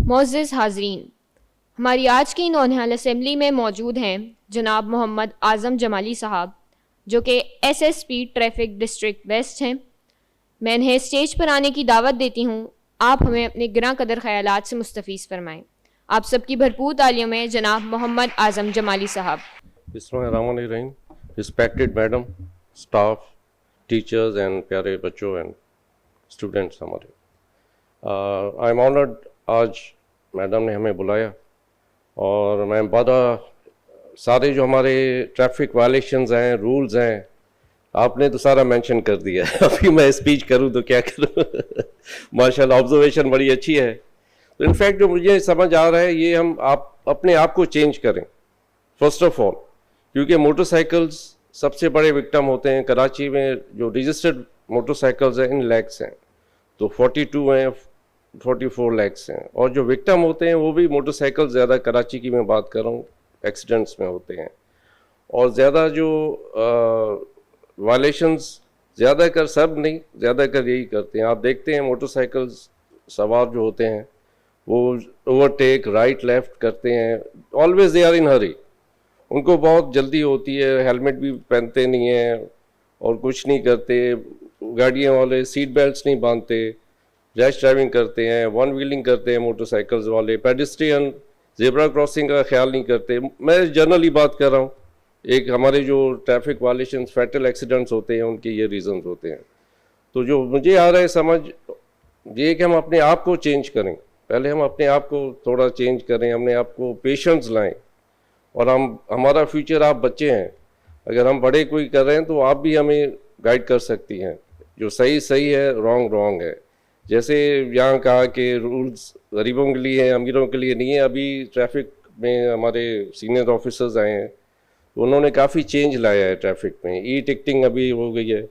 मोअज़्ज़िज़ हाज़रीन, हमारी आज की नौनिहाल असेंबली में मौजूद हैं जनाब मोहम्मद आज़म जमाली साहब, जो कि एसएसपी ट्रैफिक डिस्ट्रिक्ट वेस्ट हैं। मैं इन्हें स्टेज पर आने की दावत देती हूँ। आप हमें अपने गिरां कदर ख़यालात से मुस्तफ़ीज़ फरमाएँ। आप सबकी भरपूर तालियों में जनाब मोहम्मद आज़म जमाली साहब। बिस्मिल्लाहिर्रहमानिर्रहीम। Respected madam, staff, teachers and प्यारे बच्चों एंड स्टूडेंट्स हमारे, आई एम ऑनर्ड आज मैडम ने हमें बुलाया और मैं बड़ा सारे जो हमारे ट्रैफिक वायलेशंस हैं, रूल्स हैं, आपने तो सारा मेंशन कर दिया है। अभी मैं स्पीच करूं तो क्या करूं। माशाल्लाह ऑब्जर्वेशन बड़ी अच्छी है। तो इनफैक्ट जो मुझे समझ आ रहा है ये हम आप अपने आप को चेंज करें फर्स्ट ऑफ ऑल, क्योंकि मोटरसाइकिल्स सबसे बड़े विक्टिम होते हैं। कराची में जो रजिस्टर्ड मोटरसाइकिल्स हैं इन लैक्स हैं, तो 42 हैं, 44 लैक्स हैं, और जो विक्टिम होते हैं वो भी मोटरसाइकिल ज़्यादा, कराची की मैं बात कर रहा हूँ, एक्सीडेंट्स में होते हैं। और ज़्यादा जो वायलेशंस ज़्यादा कर, सब नहीं, ज़्यादा कर यही करते हैं। आप देखते हैं मोटरसाइकिल सवार जो होते हैं वो ओवरटेक राइट लेफ्ट करते हैं, ऑलवेज दे आर इन हरी, उनको बहुत जल्दी होती है, हेलमेट भी पहनते नहीं हैं और कुछ नहीं करते, गाड़ियों वाले सीट बेल्ट्स नहीं बांधते, रैश ड्राइविंग करते हैं, वन व्हीलिंग करते हैं मोटरसाइकिल्स वाले, पेडेस्ट्रियन जेब्रा क्रॉसिंग का ख्याल नहीं करते। मैं जनरली बात कर रहा हूँ। एक हमारे जो ट्रैफिक वायलेशंस, फैटल एक्सीडेंट्स होते हैं, उनके ये रीजंस होते हैं। तो जो मुझे आ रहा है समझ ये कि हम अपने आप को चेंज करें, पहले हम अपने आप को थोड़ा चेंज करें, अपने आप को पेशेंस लाएं, और हम, हमारा फ्यूचर, आप बच्चे हैं, अगर हम बड़े कोई कर रहे हैं तो आप भी हमें गाइड कर सकती हैं। जो सही सही है, रॉन्ग रॉन्ग है। जैसे यहाँ कहा कि रूल्स गरीबों के लिए हैं, अमीरों के लिए नहीं है। अभी ट्रैफिक में हमारे सीनियर ऑफिसर्स आए हैं तो उन्होंने काफ़ी चेंज लाया है ट्रैफिक में। ई टिकटिंग अभी हो गई है,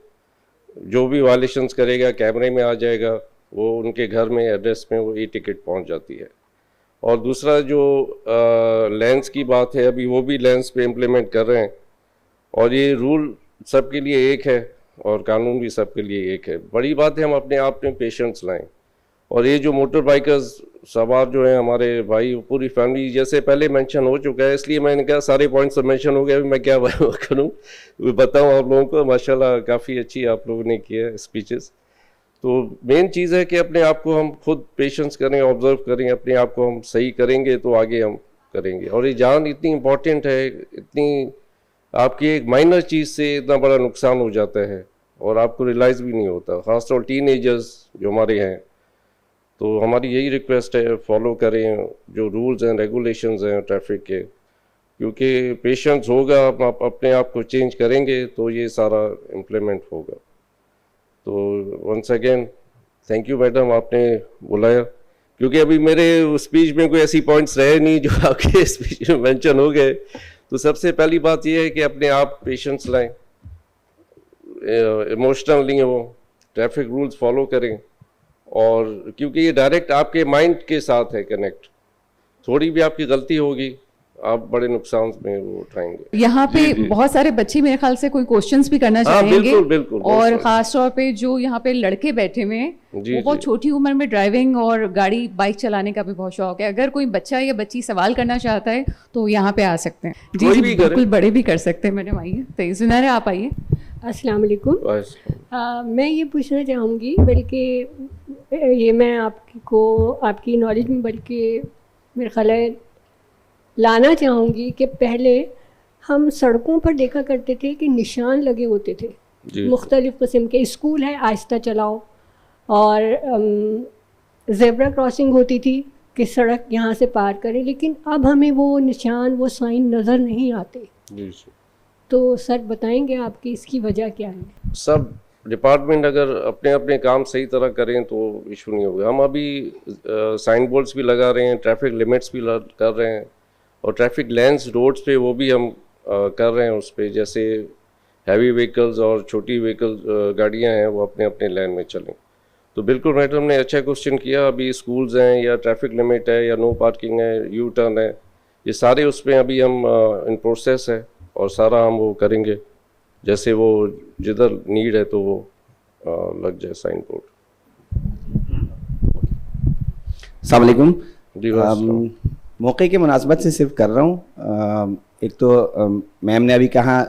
जो भी वायलेशंस करेगा कैमरे में आ जाएगा, वो उनके घर में एड्रेस में वो ई टिकट पहुँच जाती है। और दूसरा जो लेंस की बात है, अभी वो भी लेंस पे इम्प्लीमेंट कर रहे हैं, और ये रूल सबके लिए एक है और कानून भी सबके लिए एक है। बड़ी बात है हम अपने आप में पेशेंस लाएं। और ये जो मोटर बाइकर्स सवार जो हैं हमारे भाई, पूरी फैमिली, जैसे पहले मेंशन हो चुका है, इसलिए मैंने कहा सारे पॉइंट्स तो मेंशन हो गए, अभी मैं क्या करूं, बताऊं आप लोगों को। माशाल्लाह काफ़ी अच्छी आप लोगों ने की है स्पीचेस। तो मेन चीज़ है कि अपने आप को हम खुद पेशेंस करें, ऑब्जर्व करें, अपने आप को हम सही करेंगे तो आगे हम करेंगे। और ये जान इतनी इम्पोर्टेंट है, इतनी आपकी एक माइनर चीज़ से इतना बड़ा नुकसान हो जाता है और आपको रियलाइज़ भी नहीं होता, ख़ासतौर टीनेजर्स जो हमारे हैं। तो हमारी यही रिक्वेस्ट है, फॉलो करें जो रूल्स एंड रेगुलेशंस हैं ट्रैफिक के, क्योंकि पेशेंस होगा, आप अपने आप को चेंज करेंगे तो ये सारा इम्प्लीमेंट होगा। तो once again thank you madam, आपने बुलाया, क्योंकि अभी मेरे स्पीच में कोई ऐसी पॉइंट्स रहे नहीं जो आपके स्पीच में मेंशन हो गए। तो सबसे पहली बात यह है कि अपने आप पेशेंस लाएं, इमोशनल नहीं हो, ट्रैफिक रूल्स फॉलो करें। और क्योंकि ये डायरेक्ट आपके माइंड के साथ है कनेक्ट, थोड़ी भी आपकी गलती होगी आप बड़े नुकसान में वो उठाएंगे। यहाँ पे बहुत सारे बच्चे मेरे ख्याल से कोई क्वेश्चंस भी करना चाहेंगे। बिल्कुल बिल्कुल। और खास तौर पे जो यहाँ पे लड़के बैठे हुए हैं, वो बहुत छोटी उम्र में ड्राइविंग और गाड़ी बाइक चलाने का भी बहुत शौक है। अगर कोई बच्चा या बच्ची सवाल करना चाहता है तो यहाँ पे आ सकते हैं। जी जी बिल्कुल, बड़े भी कर सकते हैं। मैडम आइए, तेज सुनारे आप आइए। अस्सलाम वालेकुम। मैं ये पूछना चाहूँगी, बल्कि ये मैं आपकी नॉलेज में बल्कि मेरे ख्याल है लाना चाहूँगी कि पहले हम सड़कों पर देखा करते थे कि निशान लगे होते थे मुख्तलिफ़ किस्म के, स्कूल है आहिस्ता चलाओ, और ज़ेब्रा क्रॉसिंग होती थी कि सड़क यहाँ से पार करें, लेकिन अब हमें वो निशान, वो साइन नज़र नहीं आते। तो सर बताएंगे आपकी इसकी वजह क्या है? सब डिपार्टमेंट अगर अपने अपने काम सही तरह करें तो इशू नहीं होगा। हम अभी साइन बोर्ड्स भी लगा रहे हैं, ट्रैफिक लिमिट्स भी कर रहे हैं, और ट्रैफिक लेंस रोड्स पे वो भी हम कर रहे हैं उस पर, जैसे हैवी व्हीकल्स और छोटी व्हीकल गाड़ियाँ हैं वो अपने अपने लेन में चलें। तो बिल्कुल मैडम ने अच्छा क्वेश्चन किया। अभी स्कूल्स हैं या ट्रैफिक लिमिट है या नो पार्किंग है, यू टर्न है, ये सारे उस पर अभी हम इन प्रोसेस है, और सारा हम वो करेंगे जैसे वो जिधर नीड है तो वो लग जाए साइन बोर्ड। अस्सलाम वालेकुम। मौके की मुनासबत से सिर्फ कर रहा हूँ। एक तो मैम ने अभी कहा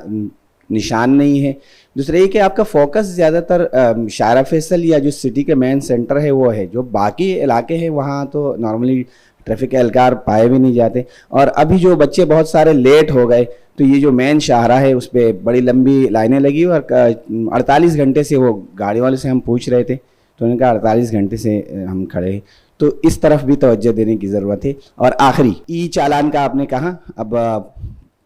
निशान नहीं है, दूसरा ये कि आपका फोकस ज़्यादातर शारा फैसल या जो सिटी के मेन सेंटर है वो है। जो बाकी इलाके हैं वहाँ तो नॉर्मली ट्रैफिक के एहलकार पाए भी नहीं जाते। और अभी जो बच्चे बहुत सारे लेट हो गए, तो ये जो मेन शाहरा है उस पर बड़ी लंबी लाइनें लगी और 48 घंटे से, वो गाड़ी वाले से हम पूछ रहे थे तो उन्होंने कहा 48 घंटे से हम खड़े हैं। तो इस तरफ भी तवज्जो देने की ज़रूरत है। और आखिरी ई चालान का आपने कहा, अब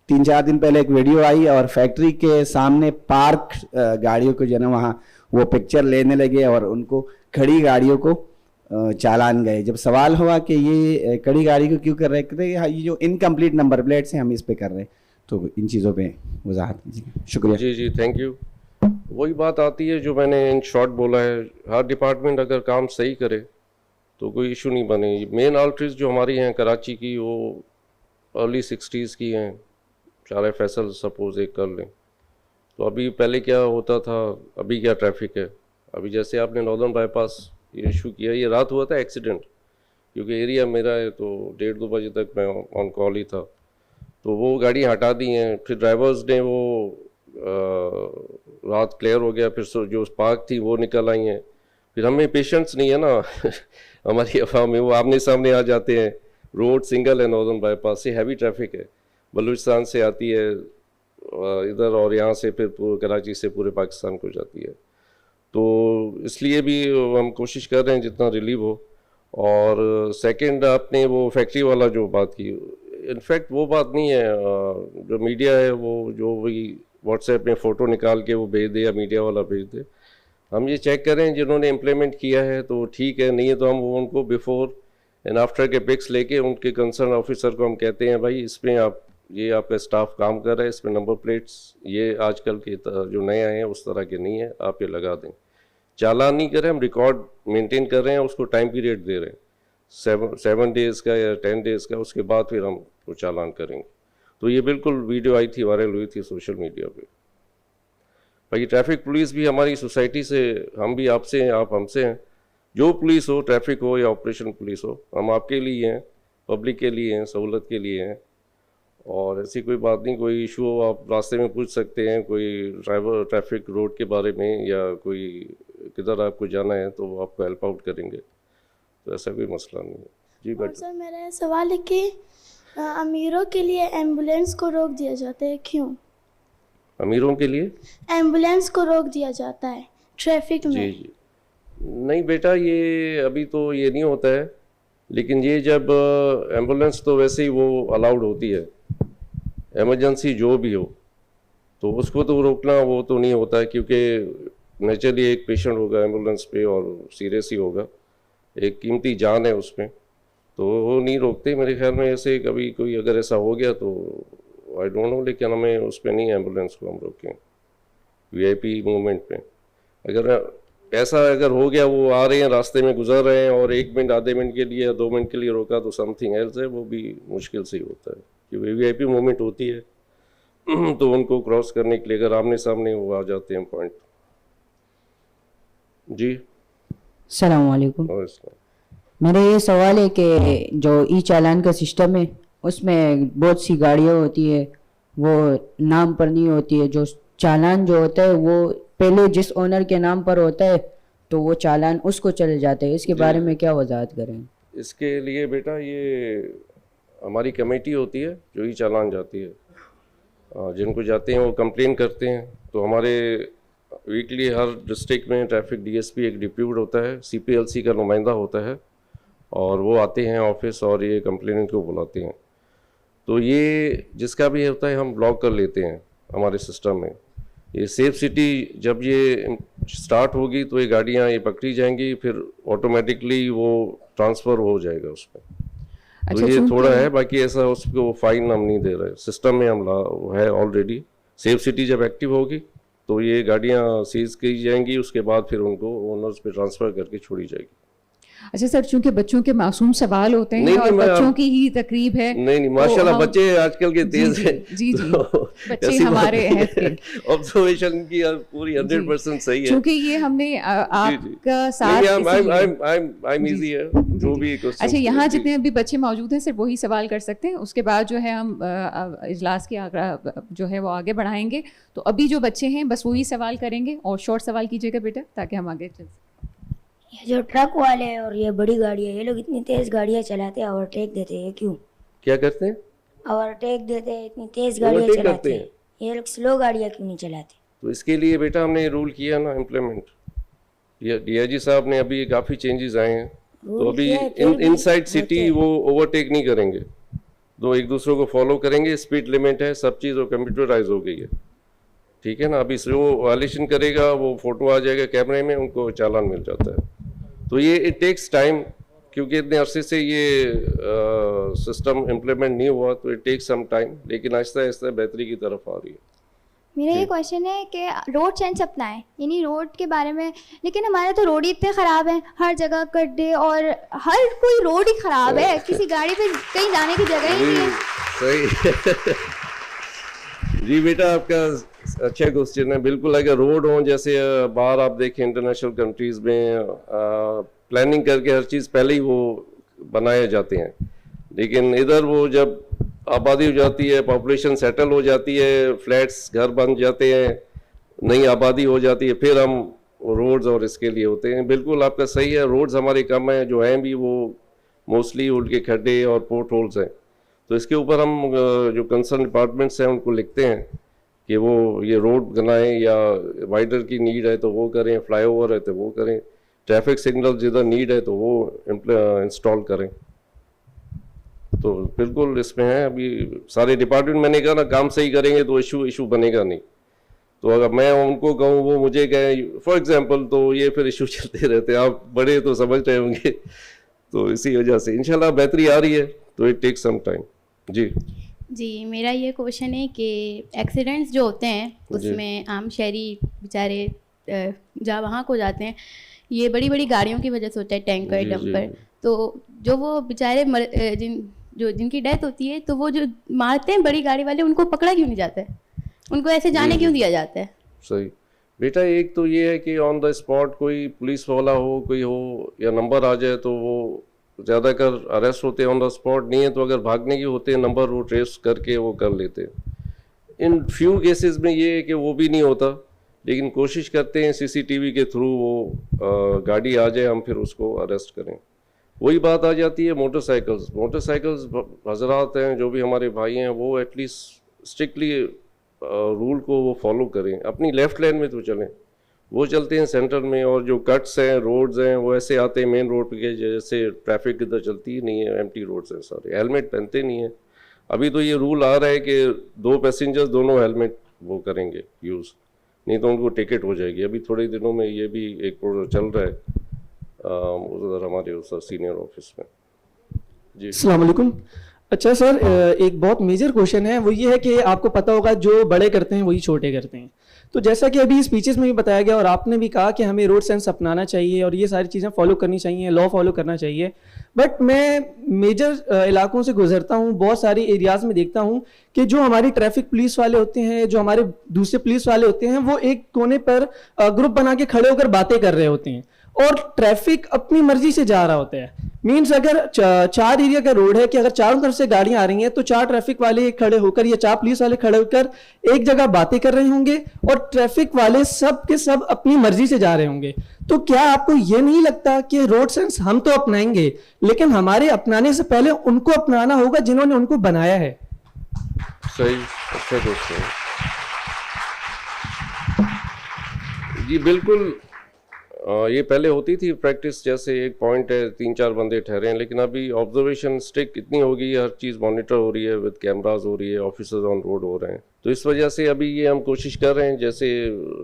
3-4 दिन पहले एक वीडियो आई और फैक्ट्री के सामने पार्क गाड़ियों को जो है ना वहाँ वो पिक्चर लेने लगे और उनको खड़ी गाड़ियों को चालान गए। जब सवाल हुआ कि ये खड़ी गाड़ी को क्यों कर रहे थे, ये जो इनकम्प्लीट नंबर प्लेट्स हैं हम इस पे कर रहे हैं, तो इन चीज़ों पे वजाहत कीजिए। शुक्रिया। जी थैंक यू। वही बात आती है जो मैंने इन शॉर्ट बोला है, हर डिपार्टमेंट अगर काम सही करे तो कोई इशू नहीं बने। मेन आर्टरीज जो हमारी हैं कराची की, वो अर्ली 60s की हैं। शारा फैसल सपोज एक कर लें, तो अभी पहले क्या होता था, अभी क्या ट्रैफिक है। अभी जैसे आपने नॉर्दर्न बाईपास ये इशू किया, ये रात हुआ था एक्सीडेंट, क्योंकि एरिया मेरा है तो 1:30-2 बजे तक मैं ऑन कॉल ही था। तो वो गाड़ी हटा दी हैं, फिर ड्राइवर्स ने वो रात क्लियर हो गया, फिर जो पार्क थी वो निकल आई हैं। फिर हमें पेशेंस नहीं है ना हमारी अफवाह में, वो आमने सामने आ जाते हैं। रोड सिंगल है, नॉर्दर्न बाईपास से हैवी ट्रैफिक है, बलूचिस्तान से आती है इधर, और यहाँ से फिर कराची से पूरे पाकिस्तान को जाती है। तो इसलिए भी हम कोशिश कर रहे हैं जितना रिलीव हो। और सेकंड, आपने वो फैक्ट्री वाला जो बात की, इनफैक्ट वो बात नहीं है। जो मीडिया है वो जो वही व्हाट्सएप में फ़ोटो निकाल के वो भेज दे या मीडिया वाला भेज दे, हम ये चेक करें जिन्होंने इम्प्लीमेंट किया है तो ठीक है, नहीं है तो हम वो उनको बिफोर एंड आफ्टर के पिक्स लेके उनके कंसर्न ऑफिसर को हम कहते हैं भाई इसमें आप, ये आपका स्टाफ काम कर रहा है, इसमें नंबर प्लेट्स ये आजकल के जो नए आए हैं उस तरह के नहीं है, आप ये लगा दें। चालान नहीं कर रहे, हम रिकॉर्ड मेंटेन कर रहे हैं, उसको टाइम पीरियड दे रहे हैं 7 डेज़ का या 10 डेज़ का, उसके बाद फिर हम वो चालान करेंगे। तो ये बिल्कुल वीडियो आई थी, वायरल हुई थी सोशल मीडिया पे। बाकी ट्रैफिक पुलिस भी हमारी सोसाइटी से, हम भी आपसे हैं, आप हमसे हैं। जो पुलिस हो, ट्रैफिक हो या ऑपरेशन पुलिस हो, हम आपके लिए हैं, पब्लिक के लिए हैं, सहूलत के लिए हैं। और ऐसी कोई बात नहीं, कोई इशू हो आप रास्ते में पूछ सकते हैं, कोई ड्राइवर ट्रैफिक रोड के बारे में या कोई किधर आपको जाना है तो वो आपको हेल्प आउट करेंगे, तो ऐसा कोई मसला नहीं है। जी और सर मेरा सवाल है कि अमीरों के लिए एम्बुलेंस को रोक दिया जाता है, क्यों? अमीरों के लिए एम्बुलेंस को रोक दिया जाता है ट्रैफिक में? जी नहीं बेटा, ये अभी तो ये नहीं होता है, लेकिन ये जब एम्बुलेंस तो वैसे ही वो अलाउड होती है, इमरजेंसी जो भी हो, तो उसको तो रोकना वो तो नहीं होता है, क्योंकि नेचुरली एक पेशेंट होगा एम्बुलेंस पे और सीरियस ही होगा, एक कीमती जान है उसमें, तो वो नहीं रोकते मेरे ख्याल में। ऐसे कभी कोई अगर ऐसा हो गया तो आई डोंट नो, लेकिन हमें उस पर नहीं, एम्बुलेंस को हम रोकें वीआईपी मूवमेंट पे। अगर ऐसा अगर हो गया, वो आ रहे हैं रास्ते में गुजर रहे हैं और 1 मिनट आधे मिनट के लिए या 2 मिनट के लिए रोका तो समथिंग एल्स है, वो भी मुश्किल से ही होता है, क्योंकि वीआईपी मूवमेंट होती है तो उनको क्रॉस करने के लिए अगर आमने सामने वो आ जाते हैं पॉइंट। जी अस्सलाम वालेकुम। मेरा ये सवाल है कि जो ई चालान का सिस्टम है उसमें बहुत सी गाड़ियाँ होती है वो नाम पर नहीं होती है, जो चालान जो होता है वो पहले जिस ओनर के नाम पर होता है तो वो चालान उसको चले जाते हैं, इसके बारे में क्या वजाहत करें? इसके लिए बेटा ये हमारी कमेटी होती है जो ई चालान जाती है, जिनको जाते हैं वो कंप्लेन करते हैं, तो हमारे वीकली हर डिस्ट्रिक्ट में ट्रैफिक डीएसपी एक डिप्यूट होता है, सीपीएलसी का नुमाइंदा होता है, और वो आते हैं ऑफिस और ये कंप्लेनेंट को बुलाते हैं। तो ये जिसका भी होता है हम ब्लॉक कर लेते हैं हमारे सिस्टम में। ये सेफ सिटी जब ये स्टार्ट होगी तो ये गाड़ियाँ ये पकड़ी जाएंगी, फिर ऑटोमेटिकली वो ट्रांसफ़र हो जाएगा उसमें। अच्छा, तो ये थोड़ा है, बाकी ऐसा उसको फाइन हम नहीं दे रहे, सिस्टम में हम है ऑलरेडी। सेफ सिटी जब एक्टिव होगी तो ये गाड़ियाँ सीज की जाएंगी, उसके बाद फिर उनको ओनर्स पे ट्रांसफ़र करके छोड़ी जाएगी। अच्छा सर, चूंकि बच्चों के मासूम सवाल होते हैं और बच्चों की ही तकरीब है। नहीं माशाल्लाह बच्चे आजकल के तेज हैं। जी बच्चे हमारे ऑब्जर्वेशन की पूरी 100% सही है, क्योंकि ये हमने आपका साथ जो भी। अच्छा, यहाँ जितने भी बच्चे मौजूद हैं सिर्फ वही सवाल कर सकते हैं, उसके बाद जो है हम इजलास की जो है वो आगे बढ़ाएंगे। तो अभी जो बच्चे हैं बस वही सवाल करेंगे, और शॉर्ट सवाल कीजिएगा बेटा ताकि हम आगे चल सकें। ये जो ट्रक वाले हैं और ये बड़ी गाड़ी है, ये लोग इतनी तेज गाड़ियाँ चलाते हैं, ओवरटेक देते हैं, क्यों? क्या करते हैं? ओवरटेक देते हैं, इतनी तेज गाड़ियाँ चलाते हैं, ये लोग स्लो गाड़ियाँ क्यों नहीं चलाते? तो इसके लिए बेटा हमने रूल किया ना इम्प्लीमेंट, ये डीआईजी साहब ने अभी काफ़ी चेंजेस आए हैं। तो अभी इनसाइड सिटी वो ओवरटेक नहीं करेंगे, तो एक दूसरे को फॉलो करेंगे, स्पीड लिमिट है, सब चीज़ वो कंप्यूटराइज हो गई है, ठीक है ना। अभी जो वायलेशन करेगा वो फोटो आ जाएगा कैमरे में, उनको चालान मिल जाता है। तो ये इट टेक्स टाइम, क्योंकि इतने अरसे से ये सिस्टम इम्प्लीमेंट नहीं हुआ, तो इट टेक्स सम टाइम, लेकिन आहिस्ता आहिस्ता बेहतरी की तरफ आ रही है। मेरा ये क्वेश्चन है कि रोड सेंस अपनाएं, यानी रोड के बारे में, लेकिन हमारे तो रोड ही इतने ख़राब हैं, हर जगह गड्ढे और हर कोई रोड ही ख़राब है, किसी गाड़ी पे कहीं जाने की जगह ही नहीं है। सही जी बेटा, आपका अच्छा क्वेश्चन है। बिल्कुल, अगर रोड हो, जैसे बाहर आप देखें इंटरनेशनल कंट्रीज़ में प्लानिंग करके हर चीज़ पहले ही वो बनाए जाते हैं, लेकिन इधर वो जब आबादी हो जाती है, पॉपुलेशन सेटल हो जाती है, फ्लैट्स घर बन जाते हैं, नई आबादी हो जाती है, फिर हम रोड्स और इसके लिए होते हैं। बिल्कुल आपका सही है, रोड्स हमारे कम हैं, जो हैं भी वो मोस्टली उनके खड्डे और पोर्ट होल्स हैं। तो इसके ऊपर हम जो कंसर्न डिपार्टमेंट्स हैं उनको लिखते हैं कि वो ये रोड बनाएं, या वाइडर की नीड है तो वो करें, फ्लाईओवर है तो वो करें, ट्रैफिक सिग्नल जिधर नीड है तो वो इंस्टॉल करें। तो बिल्कुल इसमें है, अभी सारे डिपार्टमेंट, मैंने कहा ना, काम सही करेंगे तो इशू बनेगा नहीं। तो अगर मैं उनको कहूँ वो मुझे कहें फॉर एग्जांपल, तो ये फिर इशू चलते रहते हैं। आप बड़े तो समझ रहे होंगे, तो इसी वजह से इंशाल्लाह बेहतरी आ रही है, तो इट टेक्स सम टाइम। जी मेरा ये क्वेश्चन है कि एक्सीडेंट्स जो होते हैं उसमें आम शहरी बेचारे जहाँ वहाँ को जाते हैं, ये बड़ी बड़ी गाड़ियों की वजह से होता है, टैंकर, डंपर। तो जो वो बेचारे जिनकी डेथ होती है, तो वो जो मारते हैं बड़ी गाड़ी वाले, उनको पकड़ा क्यों नहीं जाता है? उनको ऐसे जाने क्यों दिया जाता है? सही बेटा, एक तो ये है कि ऑन द स्पॉट कोई पुलिस वाला हो, कोई हो, या नंबर आ जाए तो वो ज़्यादातर अरेस्ट होते हैं ऑन द स्पॉट। नहीं है तो अगर भागने की होते हैं नंबर, वो ट्रेस करके वो कर लेते हैं। इन फ्यू केसेस में ये है कि वो भी नहीं होता, लेकिन कोशिश करते हैं सीसीटीवी के थ्रू वो गाड़ी आ जाए, हम फिर उसको अरेस्ट करें। वही बात आ जाती है मोटरसाइकिल्स हजरात हैं, जो भी हमारे भाई हैं, वो एटलीस्ट स्ट्रिक्टली रूल को वो फॉलो करें, अपनी लेफ़्ट लेन में तो चलें। वो चलते हैं सेंटर में, और जो कट्स हैं, रोड्स हैं, वो ऐसे आते हैं मेन रोड पे, जैसे ट्रैफिक इधर चलती ही नहीं है, एम्प्टी रोड्स हैं सारे, हेलमेट पहनते नहीं है। अभी तो ये रूल आ रहा है कि 2 पैसेंजर्स दोनों हेलमेट वो करेंगे यूज़, नहीं तो उनको टिकट हो जाएगी। अभी थोड़े दिनों में ये भी एक प्रोजेक्ट चल रहा है उधर हमारे उस सीनियर ऑफिस में। जी अस्सलाम वालेकुम। अच्छा सर, एक बहुत मेजर क्वेश्चन है, वो ये है कि आपको पता होगा जो बड़े करते हैं वही छोटे करते हैं। तो जैसा कि अभी स्पीचेस में भी बताया गया और आपने भी कहा कि हमें रोड सेंस अपनाना चाहिए और ये सारी चीज़ें फॉलो करनी चाहिए, लॉ फॉलो करना चाहिए, बट मैं मेजर इलाकों से गुजरता हूँ, बहुत सारी एरियाज़ में देखता हूँ कि जो हमारी ट्रैफिक पुलिस वाले होते हैं, जो हमारे दूसरे पुलिस वाले होते हैं, वो एक कोने पर ग्रुप बना के खड़े होकर बातें कर रहे होते हैं और ट्रैफिक अपनी मर्जी से जा रहा होता है। मीन्स अगर 4 एरिया का रोड है कि अगर चारों तरफ से गाड़ियां आ रही हैं, तो 4 ट्रैफिक वाले खड़े होकर या 4 पुलिस वाले खड़े होकर एक जगह बातें कर रहे होंगे और ट्रैफिक वाले सब के सब अपनी मर्जी से जा रहे होंगे। तो क्या आपको ये नहीं लगता कि रोड सेंस हम तो अपनाएंगे, लेकिन हमारे अपनाने से पहले उनको अपनाना होगा जिन्होंने उनको बनाया है? सही, अच्छा क्वेश्चन जी। बिल्कुल, ये पहले होती थी प्रैक्टिस, जैसे एक पॉइंट है, 3-4 बंदे ठहरे हैं, लेकिन अभी ऑब्जर्वेशन स्ट्रिक्ट इतनी हो गई है, हर चीज़ मॉनिटर हो रही है, विद कैमरास हो रही है, ऑफिसर्स ऑन रोड हो रहे हैं। तो इस वजह से अभी ये हम कोशिश कर रहे हैं जैसे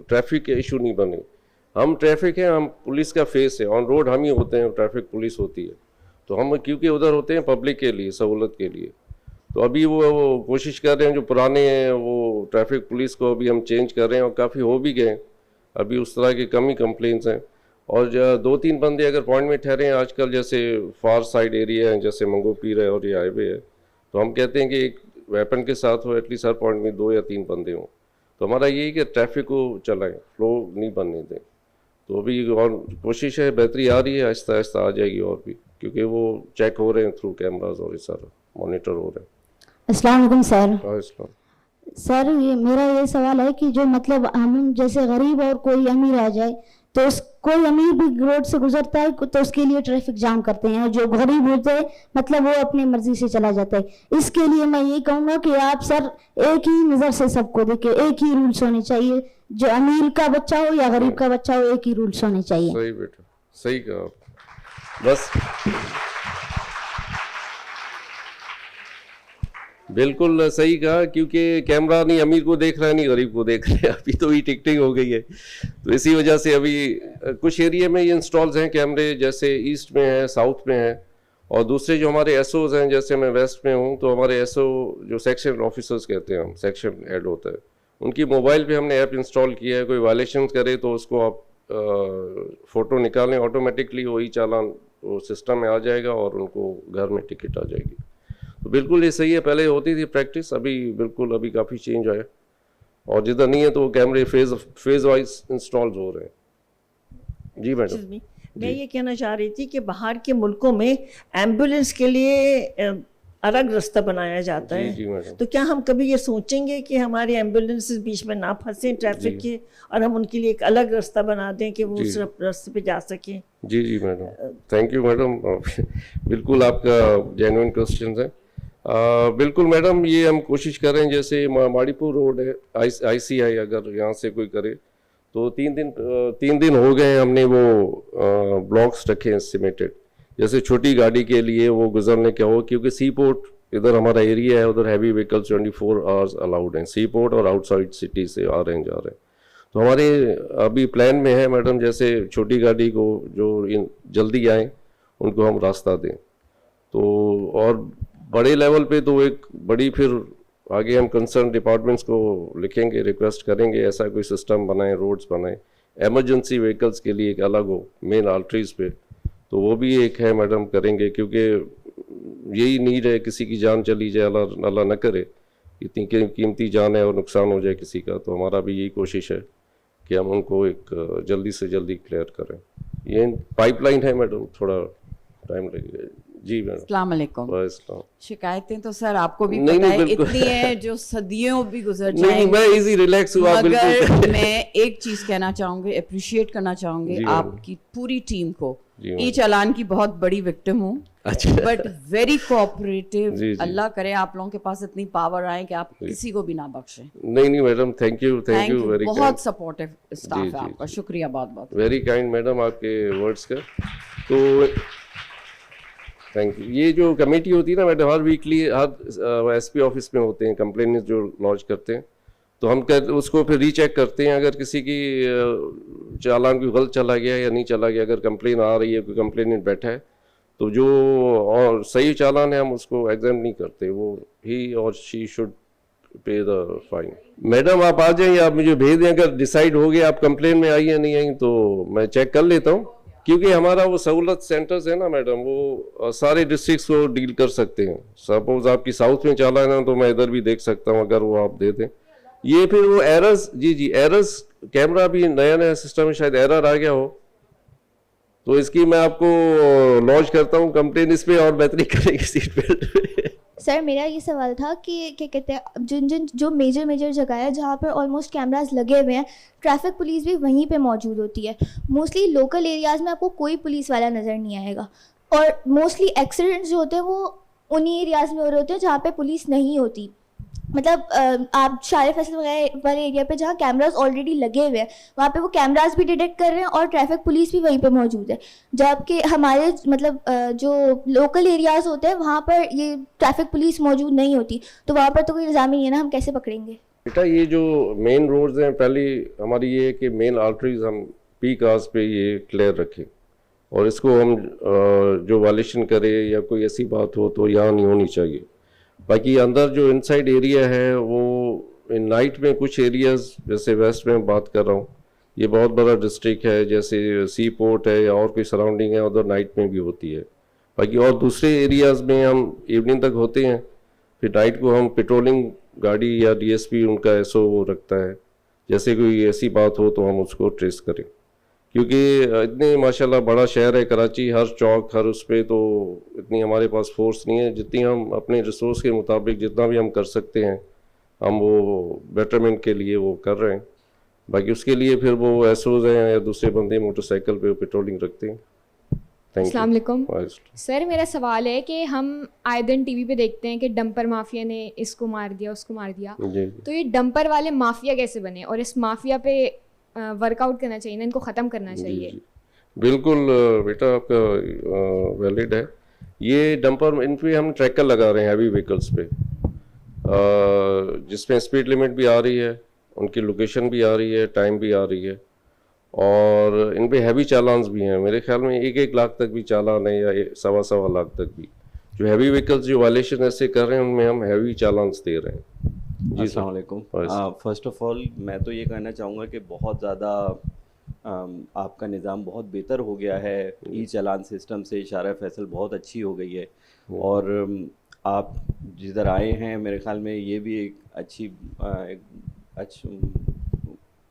ट्रैफिक के इशू नहीं बने। हम ट्रैफिक हैं, हम पुलिस का फेस है, ऑन रोड हम ही होते हैं, ट्रैफिक पुलिस होती है। तो हम क्योंकि उधर होते हैं पब्लिक के लिए, सहूलत के लिए, तो अभी वो कोशिश कर रहे हैं, जो पुराने हैं वो ट्रैफिक पुलिस को अभी हम चेंज कर रहे हैं, और काफ़ी हो भी गए। अभी उस तरह की कम ही कंप्लेंट्स हैं। और 2-3 बंदे अगर पॉइंट में ठहरे हैं, आजकल जैसे फार साइड एरिया है जैसे मंगोपीर है और ये हाईवे है, तो हम कहते हैं कि एक वेपन के साथ हो एटलीस्ट हर पॉइंट में 2 या 3 बंदे हों। तो हमारा यही कि ट्रैफिक को चलाएं, फ्लो नहीं बनने दें। तो अभी और कोशिश है, बेहतरी आ रही है, आहिस्ता आहिस्ता आ जाएगी और भी, क्योंकि वो चेक हो रहे हैं थ्रू कैमराज और ये सारा मॉनिटर हो रहे हैं। अस्सलाम वालेकुम सर। अस्सलाम। सर ये मेरा ये सवाल है कि जो मतलब हम जैसे गरीब और कोई अमीर आ जाए तो कोई अमीर भी रोड से गुजरता है तो उसके लिए ट्रैफिक जाम करते हैं, जो गरीब होते हैं मतलब वो अपनी मर्जी से चला जाता है। इसके लिए मैं ये कहूँगा कि आप सर एक ही नज़र से सबको देखें, एक ही रूल्स होने चाहिए, जो अमीर का बच्चा हो या गरीब का बच्चा हो, एक ही रूल्स होने चाहिए। सही बेटा, सही कहा बस बिल्कुल सही कहा, क्योंकि कैमरा नहीं अमीर को देख रहा है नहीं गरीब को देख रहा है। अभी तो ये टिकटिंग हो गई है, तो इसी वजह से अभी कुछ एरिया में ये इंस्टॉल्स हैं कैमरे, जैसे ईस्ट में है, साउथ में है, और दूसरे जो हमारे एसओज हैं, जैसे मैं वेस्ट में हूँ तो हमारे एसओ जो सेक्शन ऑफिसर्स कहते हैं हम, सेक्शन हेड होता है, उनकी मोबाइल पे हमने ऐप इंस्टॉल किया है। कोई वायलेशन करे तो उसको आप फ़ोटो निकालें, ऑटोमेटिकली वही चालान वो सिस्टम में आ जाएगा और उनको घर में टिकट आ जाएगी। तो बिल्कुल ये सही है, पहले होती थी प्रैक्टिस, अभी बिल्कुल अभी काफ़ी चेंज आया, और जिधर नहीं है तो कैमरे फेज वाइज इंस्टॉल हो रहे हैं। जी मैडम, मैं ये कहना चाह रही थी कि बाहर के मुल्कों में एम्बुलेंस के लिए अलग रास्ता बनाया जाता है, जी मैडम। तो क्या हम कभी ये सोचेंगे कि हमारे एम्बुलेंस बीच में ना फंसे ट्रैफिक के, और हम उनके लिए एक अलग रास्ता बना दें कि वो उस रास्ते पे जा सकें? जी जी मैडम, थैंक यू मैडम। बिल्कुल आपका जेन्युइन क्वेश्चन है। बिल्कुल मैडम, ये हम कोशिश कर रहे हैं, जैसे माड़ीपुर रोड है, ICI अगर यहाँ से कोई करे तो 3 दिन हो गए हमने वो ब्लॉक्स रखे हैं सिमेंटेड, जैसे छोटी गाड़ी के लिए वो गुजरने क्या हो, क्योंकि सी पोर्ट इधर हमारा एरिया है, उधर हैवी व्हीकल्स 24 आवर्स अलाउड हैं, सी पोर्ट और आउटसाइड सिटी से आ रहे हैं जा रहे हैं। तो हमारे अभी प्लान में है मैडम, जैसे छोटी गाड़ी को जो जल्दी आए उनको हम रास्ता दें, तो और बड़े लेवल पे तो एक बड़ी फिर आगे हम कंसर्न डिपार्टमेंट्स को लिखेंगे, रिक्वेस्ट करेंगे ऐसा कोई सिस्टम बनाएं, रोड्स बनाएं, एमरजेंसी व्हीकल्स के लिए एक अलग हो मेन आर्टरीज पे, तो वो भी एक है मैडम, करेंगे, क्योंकि यही नीड है, किसी की जान चली जाए, अल्लाह न करे, इतनी कीमती जान है और नुकसान हो जाए किसी का, तो हमारा भी यही कोशिश है कि हम उनको एक जल्दी से जल्दी क्लियर करें। ये पाइपलाइन है मैडम, थोड़ा टाइम लगेगा। जी मैडम। अस्सलाम वालेकुम। वालेकुम। शिकायतें तो सर आपको भी पता है इतनी है जो सदियों भी गुजर जाएंगी। नहीं, मैं इजी रिलैक्स हुआ बिल्कुल। मगर मैं एक चीज कहना चाहूंगी, अप्रिशिएट करना चाहूंगी आपकी पूरी टीम को। ई चालान की बहुत बड़ी विक्टिम हूँ, बट वेरी कोऑपरेटिव। अल्लाह करे आप लोगों के पास इतनी पावर आए कि आप किसी को भी ना बख्शें। नहीं मैडम, थैंक यू वेरी, बहुत सपोर्टिव स्टाफ है आपका, शुक्रिया बहुत बहुत। वेरी काइंड मैडम आपके वर्ड्स का, तो थैंक यू। ये जो कमेटी होती है ना मैडम, हर वीकली हर SP ऑफिस में होते हैं कंप्लेन जो लॉन्च करते हैं, तो हम उसको फिर रीचेक करते हैं, अगर किसी की चालान कोई गलत चला गया या नहीं चला गया, अगर कंप्लेन आ रही है, कोई कंप्लेनेंट बैठा है, तो जो और सही चालान है हम उसको एग्जाम नहीं करते, वो ही और she should pay the fine. Madam आप आ जाइए, आप मुझे भेज दें, अगर डिसाइड हो गया आप कंप्लेन में आई या नहीं आई तो मैं चेक कर लेता हूँ, क्योंकि हमारा वो सहूलत सेंटर्स है ना मैडम, वो सारे डिस्ट्रिक्ट्स को डील कर सकते हैं। सपोज आपकी साउथ में चालान है तो मैं इधर भी देख सकता हूँ, अगर वो आप दे दें। ये फिर वो एरर्स, जी एरर्स, कैमरा भी नया सिस्टम में शायद एरर आ गया हो, तो इसकी मैं आपको लॉन्च करता हूँ कंप्लेन इस पे, और बेहतरी करेंगे सीट बेल्ट पे। सर मेरा ये सवाल था कि क्या कहते हैं, जो मेजर जगह है जहाँ पर ऑलमोस्ट कैमरास लगे हुए हैं, ट्रैफिक पुलिस भी वहीं पे मौजूद होती है। मोस्टली लोकल एरियाज़ में आपको कोई पुलिस वाला नज़र नहीं आएगा, और मोस्टली एक्सीडेंट्स जो होते हैं वो उन्हीं एरियाज़ में हो रहे होते हैं जहाँ पे पुलिस नहीं होती। मतलब आप शारे फैसल वगैरह वाले एरिया पे जहाँ कैमरास ऑलरेडी लगे हुए हैं, वहाँ पे वो कैमरास भी डिटेक्ट कर रहे हैं और ट्रैफिक पुलिस भी वहीं पे मौजूद है, जबकि हमारे मतलब जो लोकल एरियाज़ होते हैं वहाँ पर ये ट्रैफिक पुलिस मौजूद नहीं होती, तो वहाँ पर तो कोई निज़ाम नहीं है ना, हम कैसे पकड़ेंगे? बेटा ये जो मेन रोड्स हैं, पहली हमारी ये है कि मेन आर्टरीज हम पीक आवर्स पे ये क्लियर रखें, और इसको हम जो वायलेशन करे या कोई ऐसी बात हो तो यहाँ नहीं होनी चाहिए। बाकी अंदर जो इनसाइड एरिया है वो इन नाइट में कुछ एरियाज, जैसे वेस्ट में बात कर रहा हूँ, ये बहुत बड़ा डिस्ट्रिक्ट है, जैसे सी पोर्ट है या और कोई सराउंडिंग है, उधर नाइट में भी होती है। बाकी और दूसरे एरियाज़ में हम इवनिंग तक होते हैं, फिर नाइट को हम पेट्रोलिंग गाड़ी या डीएसपी उनका एसओ वो रखता है, जैसे कोई ऐसी बात हो तो हम उसको ट्रेस करें। क्योंकि इतने माशाल्लाह बड़ा शहर है कराची, हर चौक हर उस पर तो इतनी हमारे पास फोर्स नहीं है, जितनी हम अपने रिसोर्स के मुताबिक जितना भी हम कर सकते हैं हम वो बेटरमेंट के लिए वो कर रहे हैं। बाकी उसके लिए फिर वो एसओज हैं या दूसरे बंदे मोटरसाइकिल पे पेट्रोलिंग रखते हैं। अस्सलाम वालेकुम सर, मेरा सवाल है कि हम आए दिन टीवी पे देखते हैं कि डंपर माफिया ने इसको मार दिया उसको मार दिया, तो ये डंपर वाले माफिया कैसे बने और इस माफिया पे वर्कआउट करना चाहिए ना, इनको ख़त्म करना चाहिए? बिल्कुल बेटा आपका वैलिड है। ये डंपर इन पे हम ट्रैकर लगा रहे हैं हैवी व्हीकल्स पे, जिसमें स्पीड लिमिट भी आ रही है, उनकी लोकेशन भी आ रही है, टाइम भी आ रही है, और इन पे हैवी चालान्स भी हैं। मेरे ख्याल में 1-1 लाख तक भी चालान है या 1.25 लाख तक भी। जो हैवी व्हीकल्स जो वायलेशन ऐसे कर रहे हैं उनमें हम हैवी चालान्स दे रहे हैं। जी अस्सलाम वालेकुम। फर्स्ट ऑफ ऑल मैं तो ये कहना चाहूँगा कि बहुत ज़्यादा आपका निज़ाम बहुत बेहतर हो गया है, ई चालान सिस्टम से इशारा फैसल बहुत अच्छी हो गई है, और आप जिधर आए हैं मेरे ख्याल में ये भी एक अच्छी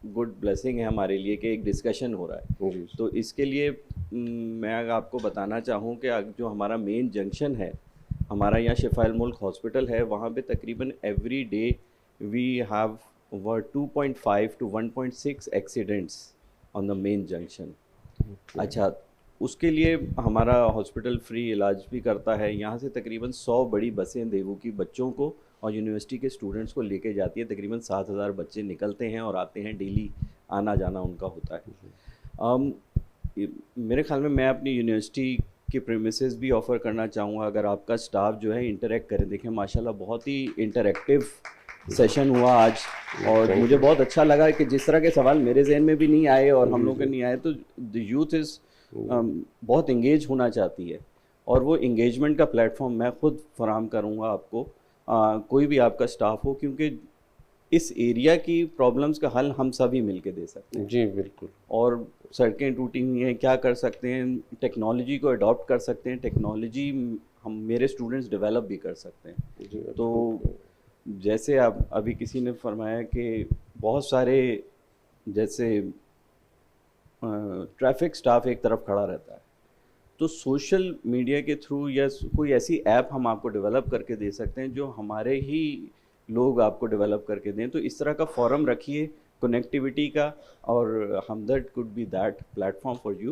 गुड ब्लेसिंग है हमारे लिए कि एक डिस्कशन हो रहा है। तो इसके लिए मैं आपको बताना चाहूँ कि जो हमारा मेन जंक्शन है, हमारा यहाँ शिफाइल मुल्क हॉस्पिटल है, वहाँ पे तकरीबन every day we have 2.5 to 1.6 accidents on the main junction. अच्छा, उसके लिए हमारा हॉस्पिटल फ्री इलाज भी करता है। यहाँ से तकरीबन 100 बड़ी बसें देवू की बच्चों को और यूनिवर्सिटी के स्टूडेंट्स को लेके जाती है। तकरीबन 7000 बच्चे निकलते हैं और आते हैं, डेली आना जाना उनका होता है। मेरे ख्याल में मैं अपनी यूनिवर्सिटी के प्रीमिसेस भी ऑफ़र करना चाहूँगा, अगर आपका स्टाफ जो है इंटरेक्ट करें। देखें माशाल्लाह बहुत ही इंटरेक्टिव सेशन हुआ आज, और मुझे बहुत अच्छा लगा कि जिस तरह के सवाल मेरे जहन में भी नहीं आए और हम लोग के नहीं आए, तो द यूथ इज़ बहुत इंगेज होना चाहती है, और वो इंगेजमेंट का प्लेटफॉर्म मैं ख़ुद फराहम करूँगा आपको, कोई भी आपका स्टाफ हो, क्योंकि इस एरिया की प्रॉब्लम्स का हल हम सभी मिलके दे सकते हैं। जी बिल्कुल। और सड़कें टूटी हुई हैं, क्या कर सकते हैं, टेक्नोलॉजी को अडॉप्ट कर सकते हैं, टेक्नोलॉजी हम मेरे स्टूडेंट्स डेवलप भी कर सकते हैं। तो जैसे आप अभी किसी ने फरमाया कि बहुत सारे जैसे ट्रैफिक स्टाफ एक तरफ खड़ा रहता है, तो सोशल मीडिया के थ्रू या कोई ऐसी ऐप हम आपको डेवलप करके दे सकते हैं जो हमारे ही लोग आपको डेवलप करके दें। तो इस तरह का फोरम रखिए कनेक्टिविटी का, और Hamdard could be that platform for you.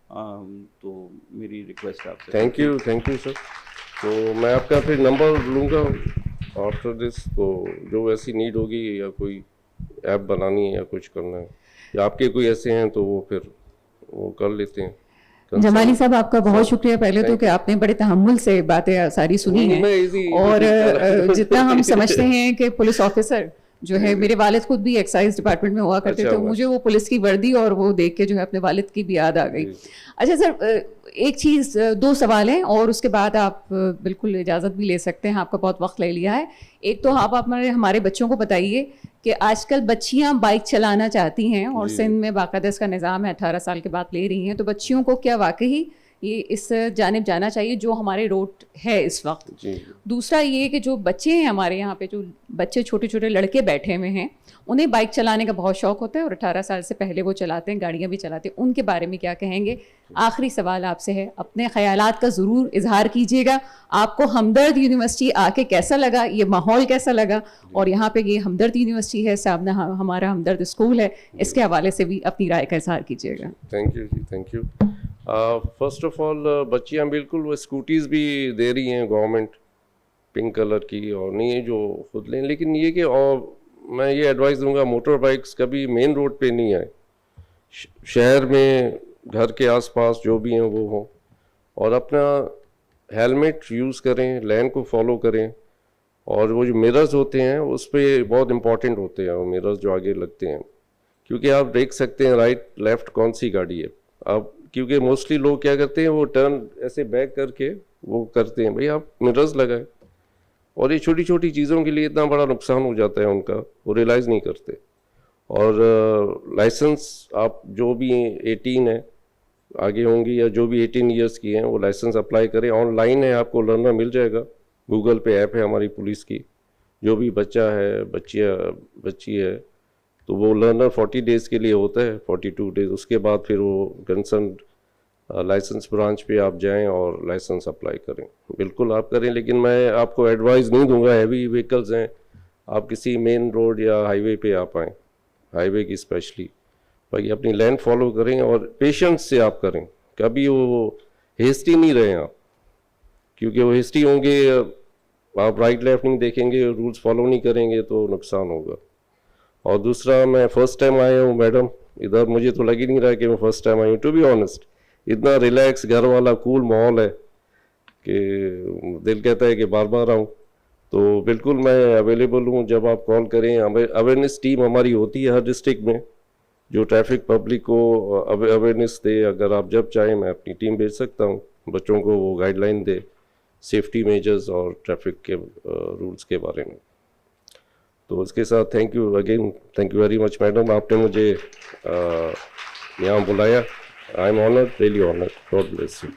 तो मेरी रिक्वेस्ट आपसे। Thank you sir. तो मैं आपका फिर नंबर लूँगा आफ्टर दिस, तो जो ऐसी नीड होगी या कोई ऐप बनानी है या कुछ करना है या आपके कोई ऐसे हैं तो वो फिर वो कर लेते हैं। जमाली साहब आपका बहुत शुक्रिया पहले तो कि आपने बड़े तहम्मुल से बातें सारी सुनी हैं, और जितना हम समझते हैं कि पुलिस ऑफिसर जो है, मेरे वालिद खुद भी एक्साइज डिपार्टमेंट में हुआ करते, तो मुझे वो पुलिस की वर्दी और वो देख के जो है अपने वालिद की भी याद आ गई। अच्छा सर, एक चीज़, 2 सवाल हैं और उसके बाद आप बिल्कुल इजाज़त भी ले सकते हैं, आपका बहुत वक्त ले लिया है। एक तो आप हमारे बच्चों को बताइए कि आजकल बच्चियां बाइक चलाना चाहती हैं और सिंध में बाकायदा इसका निज़ाम है, 18 साल के बाद ले रही हैं, तो बच्चियों को क्या वाकई ये इस जानिब जाना चाहिए जो हमारे रोड है इस वक्त? दूसरा ये कि जो बच्चे हैं हमारे यहाँ पे, जो बच्चे छोटे छोटे लड़के बैठे हुए हैं, उन्हें बाइक चलाने का बहुत शौक होता है और 18 साल से पहले वो चलाते हैं, गाड़ियाँ भी चलाते हैं, उनके बारे में क्या कहेंगे? आखिरी सवाल आपसे है, अपने ख्यालात का ज़रूर इजहार कीजिएगा। आपको हमदर्द यूनिवर्सिटी आके कैसा लगा, ये माहौल कैसा लगा, और यहाँ पे ये हमदर्द यूनिवर्सिटी है, सामने हमारा हमदर्द स्कूल है, इसके हवाले से भी अपनी राय का इजहार कीजिएगा। थैंक यू जी, thank you. First of all बच्चियाँ बिल्कुल वो स्कूटीज़ भी दे रही हैं गवर्नमेंट, पिंक कलर की, और नहीं है जो खुद लें, लेकिन ये कि और मैं ये एडवाइस दूंगा मोटर बाइक्स कभी मेन रोड पे नहीं आए, शहर में घर के आसपास जो भी हैं वो हों, और अपना हेलमेट यूज़ करें, लेन को फॉलो करें, और वो जो मिरर्स होते हैं उस पर बहुत इंपॉर्टेंट होते हैं वो मिरर्स जो आगे लगते हैं, क्योंकि आप देख सकते हैं राइट लेफ़्ट कौन सी गाड़ी है। अब क्योंकि मोस्टली लोग क्या करते हैं, वो टर्न ऐसे बैक करके वो करते हैं, भाई आप मिरर्स लगाएं, और ये छोटी छोटी चीज़ों के लिए इतना बड़ा नुकसान हो जाता है उनका, वो रियलाइज़ नहीं करते। और लाइसेंस आप जो भी 18 है आगे होंगी या जो भी 18 इयर्स की हैं वो लाइसेंस अप्लाई करें। ऑनलाइन है, आपको लर्नर मिल जाएगा, गूगल पे ऐप है हमारी पुलिस की। जो भी बच्चा है, बच्ची है, तो वो लर्नर 40 डेज़ के लिए होता है, 42 डेज़। उसके बाद फिर वो कंसर्न लाइसेंस ब्रांच पे आप जाएं और लाइसेंस अप्लाई करें। बिल्कुल आप करें, लेकिन मैं आपको एडवाइस नहीं दूंगा, हैवी व्हीकल्स हैं, आप किसी मेन रोड या हाईवे पे आप आएँ, हाईवे की स्पेशली। बाकी अपनी लाइन फॉलो करें और पेशेंस से आप करें, कभी वो हेस्टी नहीं रहें आप, क्योंकि वो हेस्टी होंगे, आप राइट लेफ्ट नहीं देखेंगे, रूल्स फॉलो नहीं करेंगे तो नुकसान होगा। और दूसरा, मैं फर्स्ट टाइम आया हूँ मैडम इधर, मुझे तो लग ही नहीं रहा कि मैं फर्स्ट टाइम आई हूँ, टू बी ऑनेस्ट। इतना रिलैक्स घर वाला कूल माहौल है कि दिल कहता है कि बार बार आऊँ। तो बिल्कुल मैं अवेलेबल हूँ, जब आप कॉल करें। अवेयरनेस टीम हमारी होती है हर डिस्ट्रिक्ट में, जो ट्रैफिक पब्लिक को अवेयरनेस दे। अगर आप जब चाहें मैं अपनी टीम भेज सकता हूँ, बच्चों को वो गाइडलाइन दे सेफ्टी मेजर्स और ट्रैफिक के रूल्स के बारे में। तो उसके साथ thank you again, thank you very much madam, आपने मुझे यहाँ बुलाया। I am honoured, really honoured. God bless you.